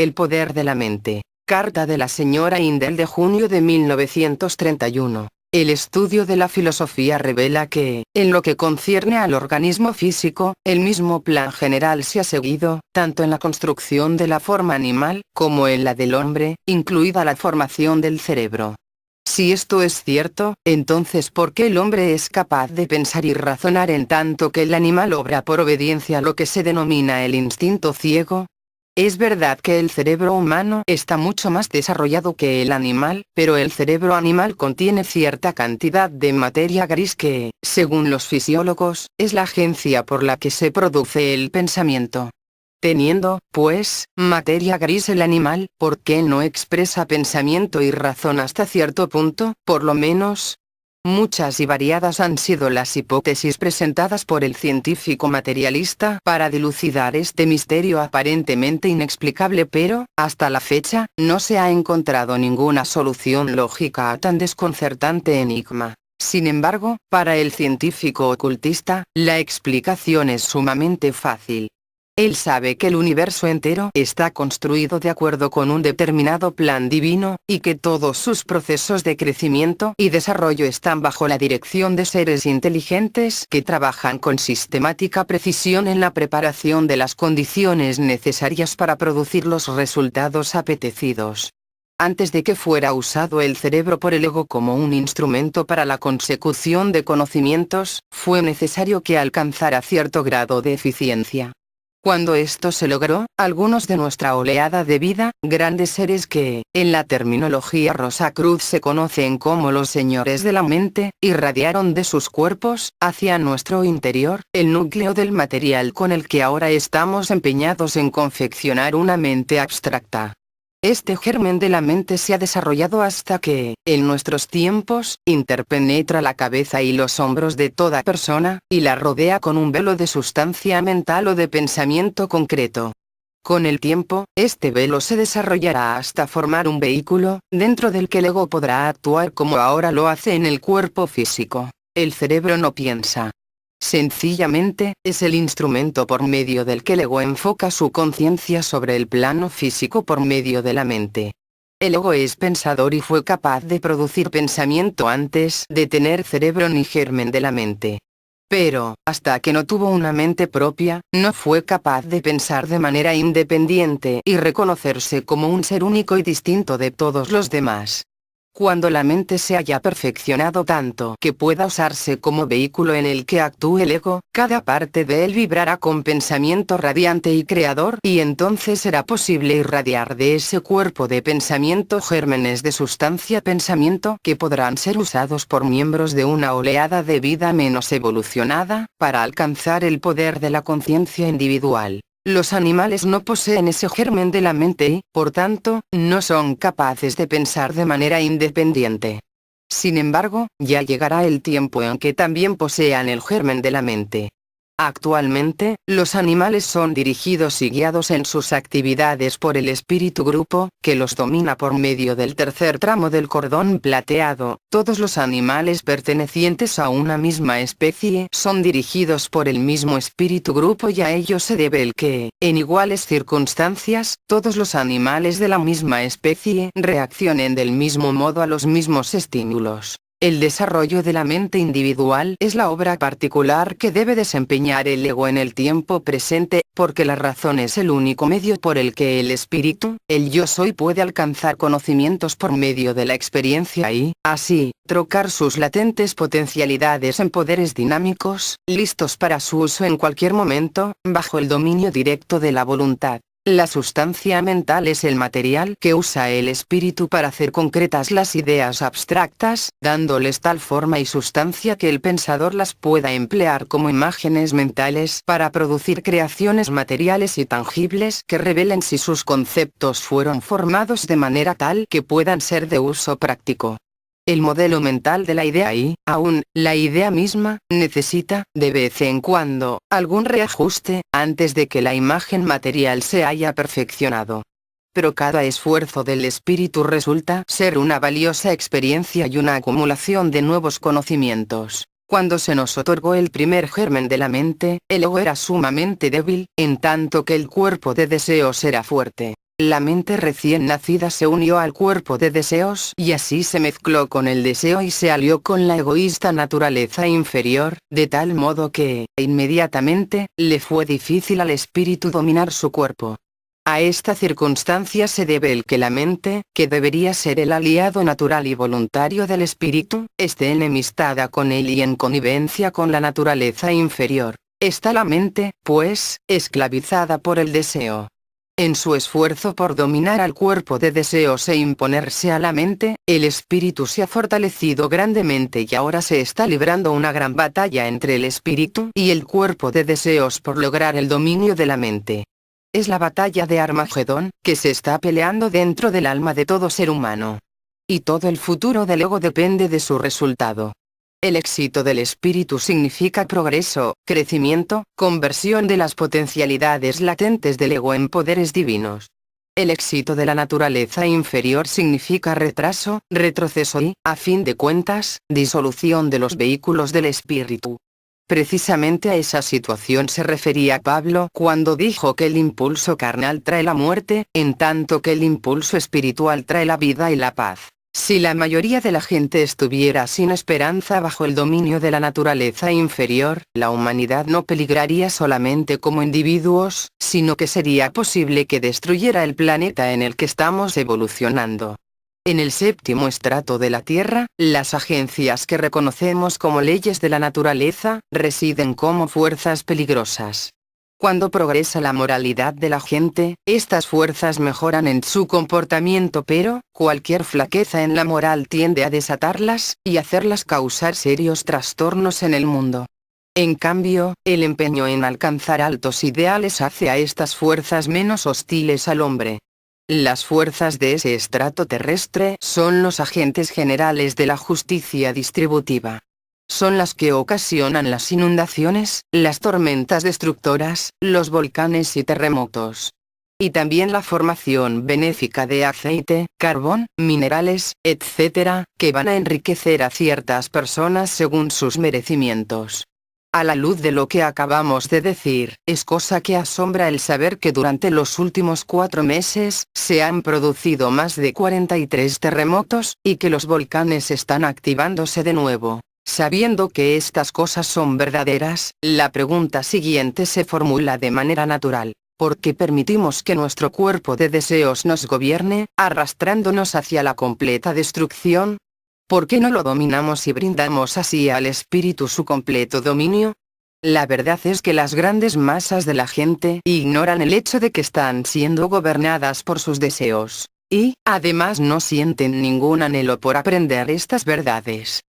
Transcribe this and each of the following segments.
El poder de la mente. Carta de la señora Indel de junio de 1931. El estudio de la filosofía revela que, en lo que concierne al organismo físico, el mismo plan general se ha seguido, tanto en la construcción de la forma animal, como en la del hombre, incluida la formación del cerebro. Si esto es cierto, entonces ¿por qué el hombre es capaz de pensar y razonar en tanto que el animal obra por obediencia a lo que se denomina el instinto ciego? Es verdad que el cerebro humano está mucho más desarrollado que el animal, pero el cerebro animal contiene cierta cantidad de materia gris que, según los fisiólogos, es la agencia por la que se produce el pensamiento. Teniendo, pues, materia gris el animal, ¿por qué no expresa pensamiento y razón hasta cierto punto, por lo menos? Muchas y variadas han sido las hipótesis presentadas por el científico materialista para dilucidar este misterio aparentemente inexplicable, pero, hasta la fecha, no se ha encontrado ninguna solución lógica a tan desconcertante enigma. Sin embargo, para el científico ocultista, la explicación es sumamente fácil. Él sabe que el universo entero está construido de acuerdo con un determinado plan divino, y que todos sus procesos de crecimiento y desarrollo están bajo la dirección de seres inteligentes que trabajan con sistemática precisión en la preparación de las condiciones necesarias para producir los resultados apetecidos. Antes de que fuera usado el cerebro por el ego como un instrumento para la consecución de conocimientos, fue necesario que alcanzara cierto grado de eficiencia. Cuando esto se logró, algunos de nuestra oleada de vida, grandes seres que, en la terminología Rosacruz se conocen como los señores de la mente, irradiaron de sus cuerpos, hacia nuestro interior, el núcleo del material con el que ahora estamos empeñados en confeccionar una mente abstracta. Este germen de la mente se ha desarrollado hasta que, en nuestros tiempos, interpenetra la cabeza y los hombros de toda persona, y la rodea con un velo de sustancia mental o de pensamiento concreto. Con el tiempo, este velo se desarrollará hasta formar un vehículo, dentro del que el ego podrá actuar como ahora lo hace en el cuerpo físico. El cerebro no piensa. Sencillamente, es el instrumento por medio del que el ego enfoca su conciencia sobre el plano físico por medio de la mente. El ego es pensador y fue capaz de producir pensamiento antes de tener cerebro ni germen de la mente. Pero, hasta que no tuvo una mente propia, no fue capaz de pensar de manera independiente y reconocerse como un ser único y distinto de todos los demás. Cuando la mente se haya perfeccionado tanto que pueda usarse como vehículo en el que actúe el ego, cada parte de él vibrará con pensamiento radiante y creador, y entonces será posible irradiar de ese cuerpo de pensamiento gérmenes de sustancia pensamiento que podrán ser usados por miembros de una oleada de vida menos evolucionada, para alcanzar el poder de la conciencia individual. Los animales no poseen ese germen de la mente y, por tanto, no son capaces de pensar de manera independiente. Sin embargo, ya llegará el tiempo en que también posean el germen de la mente. Actualmente, los animales son dirigidos y guiados en sus actividades por el espíritu grupo, que los domina por medio del tercer tramo del cordón plateado. Todos los animales pertenecientes a una misma especie son dirigidos por el mismo espíritu grupo y a ello se debe el que, en iguales circunstancias, todos los animales de la misma especie reaccionen del mismo modo a los mismos estímulos. El desarrollo de la mente individual es la obra particular que debe desempeñar el ego en el tiempo presente, porque la razón es el único medio por el que el espíritu, el yo soy, puede alcanzar conocimientos por medio de la experiencia y, así, trocar sus latentes potencialidades en poderes dinámicos, listos para su uso en cualquier momento, bajo el dominio directo de la voluntad. La sustancia mental es el material que usa el espíritu para hacer concretas las ideas abstractas, dándoles tal forma y sustancia que el pensador las pueda emplear como imágenes mentales para producir creaciones materiales y tangibles que revelen si sus conceptos fueron formados de manera tal que puedan ser de uso práctico. El modelo mental de la idea y, aún, la idea misma, necesita, de vez en cuando, algún reajuste, antes de que la imagen material se haya perfeccionado. Pero cada esfuerzo del espíritu resulta ser una valiosa experiencia y una acumulación de nuevos conocimientos. Cuando se nos otorgó el primer germen de la mente, el ego era sumamente débil, en tanto que el cuerpo de deseos era fuerte. la mente recién nacida se unió al cuerpo de deseos y así se mezcló con el deseo y se alió con la egoísta naturaleza inferior, de tal modo que, inmediatamente, le fue difícil al espíritu dominar su cuerpo. A esta circunstancia se debe el que la mente, que debería ser el aliado natural y voluntario del espíritu, esté enemistada con él y en connivencia con la naturaleza inferior. Está la mente, pues, esclavizada por el deseo. En su esfuerzo por dominar al cuerpo de deseos e imponerse a la mente, el espíritu se ha fortalecido grandemente y ahora se está librando una gran batalla entre el espíritu y el cuerpo de deseos por lograr el dominio de la mente. Es la batalla de Armagedón, que se está peleando dentro del alma de todo ser humano. Y todo el futuro del ego depende de su resultado. El éxito del espíritu significa progreso, crecimiento, conversión de las potencialidades latentes del ego en poderes divinos. El éxito de la naturaleza inferior significa retraso, retroceso y, a fin de cuentas, disolución de los vehículos del espíritu. Precisamente a esa situación se refería Pablo cuando dijo que el impulso carnal trae la muerte, en tanto que el impulso espiritual trae la vida y la paz. Si la mayoría de la gente estuviera sin esperanza bajo el dominio de la naturaleza inferior, la humanidad no peligraría solamente como individuos, sino que sería posible que destruyera el planeta en el que estamos evolucionando. En el séptimo estrato de la Tierra, las agencias que reconocemos como leyes de la naturaleza, residen como fuerzas peligrosas. Cuando progresa la moralidad de la gente, estas fuerzas mejoran en su comportamiento, pero, cualquier flaqueza en la moral tiende a desatarlas, y hacerlas causar serios trastornos en el mundo. En cambio, el empeño en alcanzar altos ideales hace a estas fuerzas menos hostiles al hombre. Las fuerzas de ese estrato terrestre son los agentes generales de la justicia distributiva. Son las que ocasionan las inundaciones, las tormentas destructoras, los volcanes y terremotos. Y también la formación benéfica de aceite, carbón, minerales, etc., que van a enriquecer a ciertas personas según sus merecimientos. A la luz de lo que acabamos de decir, es cosa que asombra el saber que durante los últimos 4 meses, se han producido más de 43 terremotos, y que los volcanes están activándose de nuevo. Sabiendo que estas cosas son verdaderas, la pregunta siguiente se formula de manera natural. ¿Por qué permitimos que nuestro cuerpo de deseos nos gobierne, arrastrándonos hacia la completa destrucción? ¿Por qué no lo dominamos y brindamos así al espíritu su completo dominio? La verdad es que las grandes masas de la gente ignoran el hecho de que están siendo gobernadas por sus deseos, y, además, no sienten ningún anhelo por aprender estas verdades.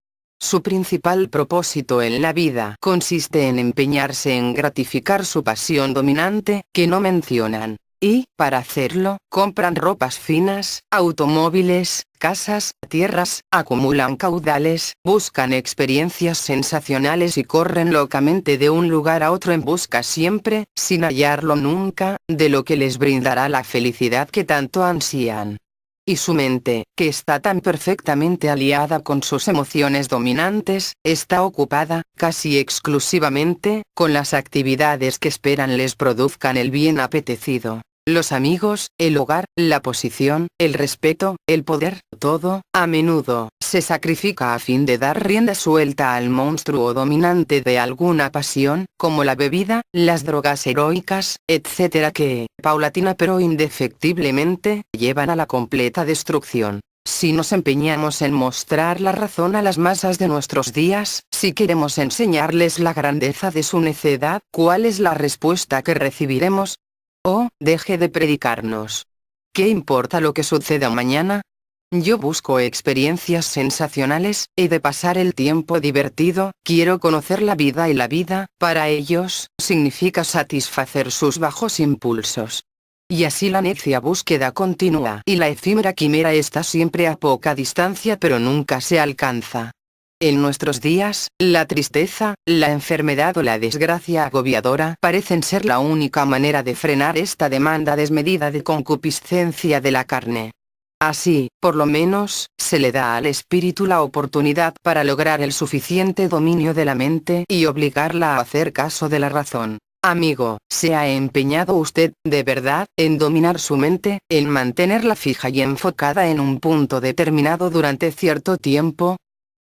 Su principal propósito en la vida consiste en empeñarse en gratificar su pasión dominante, que no mencionan. Y, para hacerlo, compran ropas finas, automóviles, casas, tierras, acumulan caudales, buscan experiencias sensacionales y corren locamente de un lugar a otro en busca siempre, sin hallarlo nunca, de lo que les brindará la felicidad que tanto ansían. Y su mente, que está tan perfectamente aliada con sus emociones dominantes, está ocupada, casi exclusivamente, con las actividades que esperan les produzcan el bien apetecido. Los amigos, el hogar, la posición, el respeto, el poder, todo, a menudo, se sacrifica a fin de dar rienda suelta al monstruo dominante de alguna pasión, como la bebida, las drogas heroicas, etc., que, paulatina pero indefectiblemente, llevan a la completa destrucción. Si nos empeñamos en mostrar la razón a las masas de nuestros días, si queremos enseñarles la grandeza de su necedad, ¿cuál es la respuesta que recibiremos? Oh, deje de predicarnos. ¿Qué importa lo que suceda mañana? Yo busco experiencias sensacionales, he de pasar el tiempo divertido, quiero conocer la vida y la vida, para ellos, significa satisfacer sus bajos impulsos. Y así la necia búsqueda continúa y la efímera quimera está siempre a poca distancia pero nunca se alcanza. En nuestros días, la tristeza, la enfermedad o la desgracia agobiadora parecen ser la única manera de frenar esta demanda desmedida de concupiscencia de la carne. Así, por lo menos, se le da al espíritu la oportunidad para lograr el suficiente dominio de la mente y obligarla a hacer caso de la razón. Amigo, ¿se ha empeñado usted, de verdad, en dominar su mente, en mantenerla fija y enfocada en un punto determinado durante cierto tiempo?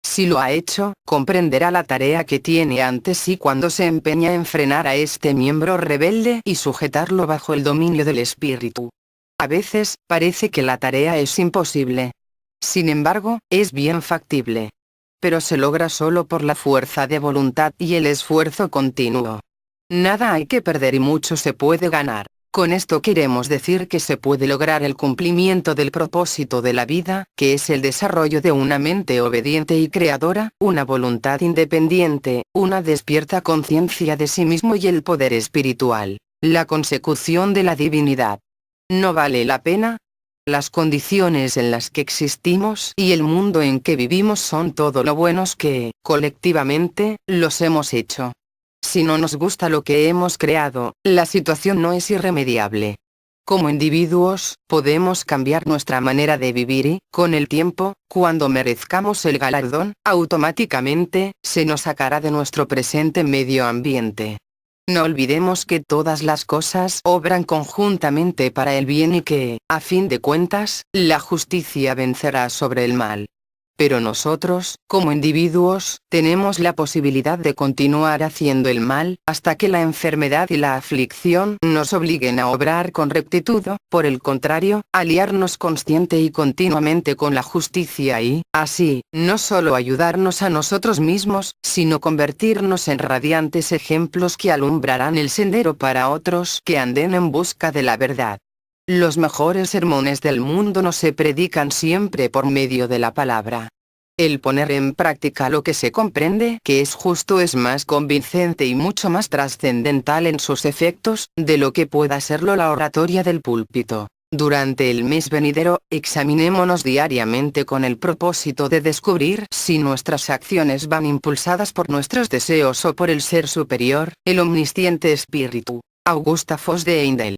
Si lo ha hecho, comprenderá la tarea que tiene ante sí cuando se empeña en frenar a este miembro rebelde y sujetarlo bajo el dominio del espíritu. A veces, parece que la tarea es imposible. Sin embargo, es bien factible. Pero se logra solo por la fuerza de voluntad y el esfuerzo continuo. Nada hay que perder y mucho se puede ganar. Con esto queremos decir que se puede lograr el cumplimiento del propósito de la vida, que es el desarrollo de una mente obediente y creadora, una voluntad independiente, una despierta conciencia de sí mismo y el poder espiritual, la consecución de la divinidad. ¿No vale la pena? Las condiciones en las que existimos y el mundo en que vivimos son todo lo buenos que, colectivamente, los hemos hecho. Si no nos gusta lo que hemos creado, la situación no es irremediable. Como individuos, podemos cambiar nuestra manera de vivir y, con el tiempo, cuando merezcamos el galardón, automáticamente, se nos sacará de nuestro presente medio ambiente. No olvidemos que todas las cosas obran conjuntamente para el bien y que, a fin de cuentas, la justicia vencerá sobre el mal. Pero nosotros, como individuos, tenemos la posibilidad de continuar haciendo el mal, hasta que la enfermedad y la aflicción nos obliguen a obrar con rectitud o, por el contrario, aliarnos consciente y continuamente con la justicia y, así, no solo ayudarnos a nosotros mismos, sino convertirnos en radiantes ejemplos que alumbrarán el sendero para otros que anden en busca de la verdad. Los mejores sermones del mundo no se predican siempre por medio de la palabra. El poner en práctica lo que se comprende que es justo es más convincente y mucho más trascendental en sus efectos, de lo que pueda serlo la oratoria del púlpito. Durante el mes venidero, examinémonos diariamente con el propósito de descubrir si nuestras acciones van impulsadas por nuestros deseos o por el Ser Superior, el Omnisciente Espíritu. Augusta Foss de Eindel.